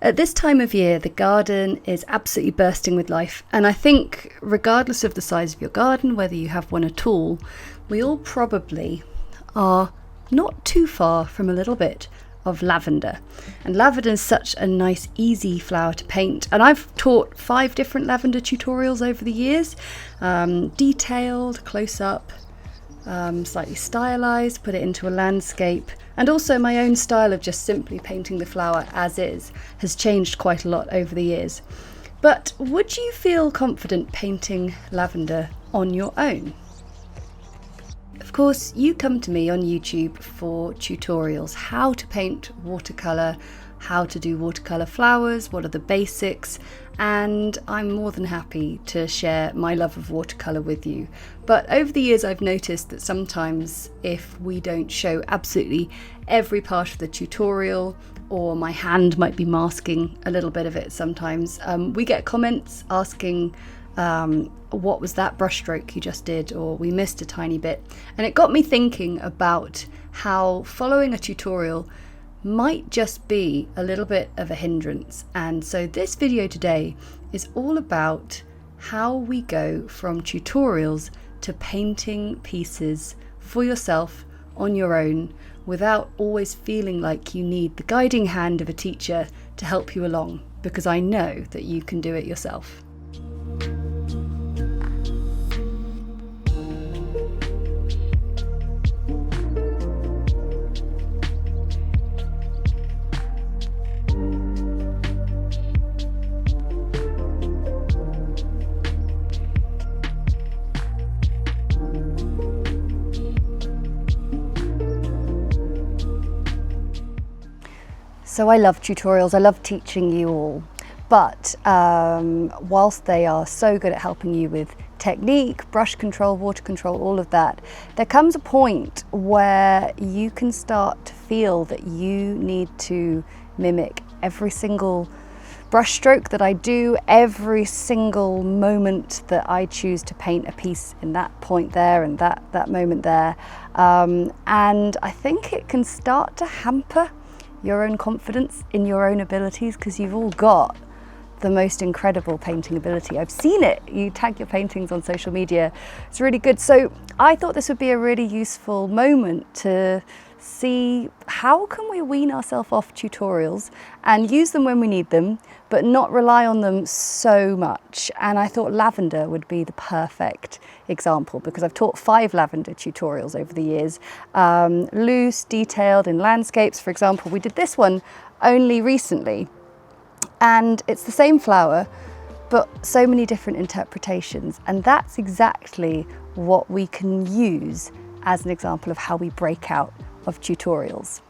At this time of year, the garden is absolutely bursting with life, and I think regardless of the size of your garden, whether you have one at all, we all probably are not too far from a little bit of lavender. And lavender is such a nice, easy flower to paint, and I've taught 5 different lavender tutorials over the years, detailed, close up, slightly stylized, put it into a landscape, and also my own style of just simply painting the flower as is has changed quite a lot over the years. But would you feel confident painting lavender on your own? Of course, you come to me on YouTube for tutorials, how to paint watercolour, how to do watercolour flowers, what are the basics, and I'm more than happy to share my love of watercolour with you. But over the years I've noticed that sometimes if we don't show absolutely every part of the tutorial, or my hand might be masking a little bit of it sometimes, we get comments asking what was that brushstroke you just did, or we missed a tiny bit. And it got me thinking about how following a tutorial might just be a little bit of a hindrance. And so this video today is all about how we go from tutorials to painting pieces for yourself on your own without always feeling like you need the guiding hand of a teacher to help you along, because I know that you can do it yourself. So I love tutorials, I love teaching you all, but whilst they are so good at helping you with technique, brush control, water control, all of that, there comes a point where you can start to feel that you need to mimic every single brush stroke that I do, every single moment that I choose to paint a piece in that point there and that moment there. And I think it can start to hamper your own confidence in your own abilities, because you've all got the most incredible painting ability. I've seen it. You tag your paintings on social media. It's really good. So I thought this would be a really useful moment to see how can we wean ourselves off tutorials and use them when we need them, but not rely on them so much. And I thought lavender would be the perfect example, because I've taught 5 lavender tutorials over the years, loose, detailed, in landscapes. For example, we did this one only recently, and it's the same flower, but so many different interpretations. And that's exactly what we can use as an example of how we break out of tutorials.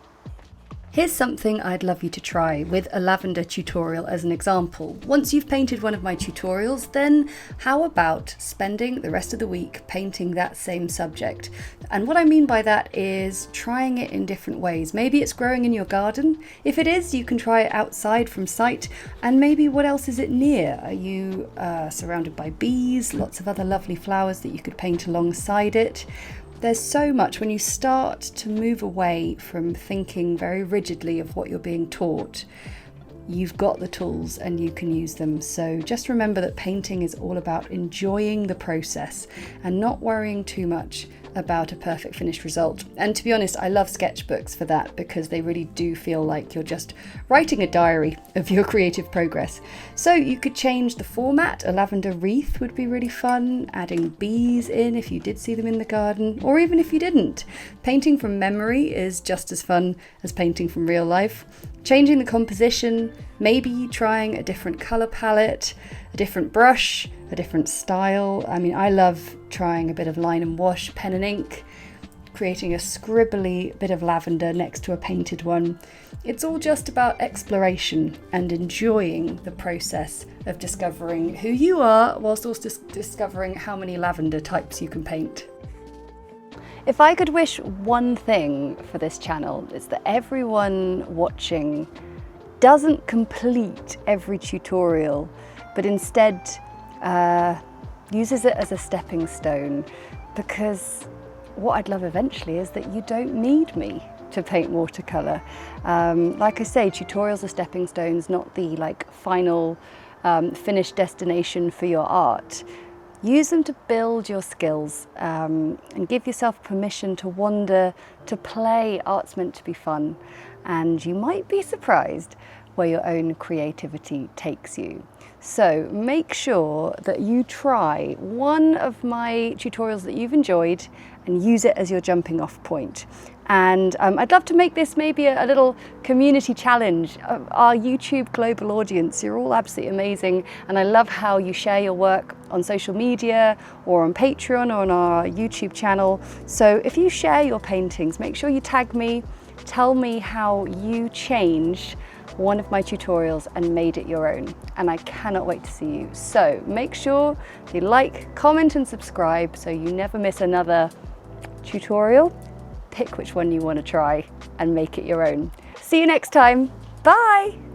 Here's something I'd love you to try with a lavender tutorial as an example. Once you've painted one of my tutorials, then how about spending the rest of the week painting that same subject? And what I mean by that is trying it in different ways. Maybe it's growing in your garden. If it is, you can try it outside from sight. And maybe what else is it near? Are you surrounded by bees? Lots of other lovely flowers that you could paint alongside it. There's so much when you start to move away from thinking very rigidly of what you're being taught. You've got the tools and you can use them. So just remember that painting is all about enjoying the process and not worrying too much about a perfect finished result. And to be honest, I love sketchbooks for that, because they really do feel like you're just writing a diary of your creative progress. So you could change the format. A lavender wreath would be really fun, adding bees in if you did see them in the garden, or even if you didn't. Painting from memory is just as fun as painting from real life. Changing the composition, maybe trying a different colour palette, a different brush, a different style. I mean, I love trying a bit of line and wash, pen and ink, creating a scribbly bit of lavender next to a painted one. It's all just about exploration and enjoying the process of discovering who you are, whilst also discovering how many lavender types you can paint. If I could wish one thing for this channel, it's that everyone watching doesn't complete every tutorial, but instead uses it as a stepping stone, because what I'd love eventually is that you don't need me. to paint watercolour. Like I say, tutorials are stepping stones, not the final finished destination for your art. Use them to build your skills and give yourself permission to wander, to play. Art's meant to be fun, and you might be surprised where your own creativity takes you. So make sure that you try one of my tutorials that you've enjoyed and use it as your jumping off point. And I'd love to make this maybe a little community challenge. Our YouTube global audience, you're all absolutely amazing, and I love how you share your work on social media or on Patreon or on our YouTube channel. So if you share your paintings, make sure you tag me, tell me how you changed one of my tutorials and made it your own, and I cannot wait to see you. So make sure you like, comment and subscribe so you never miss another tutorial. Pick which one you want to try and make it your own. See you next time. Bye!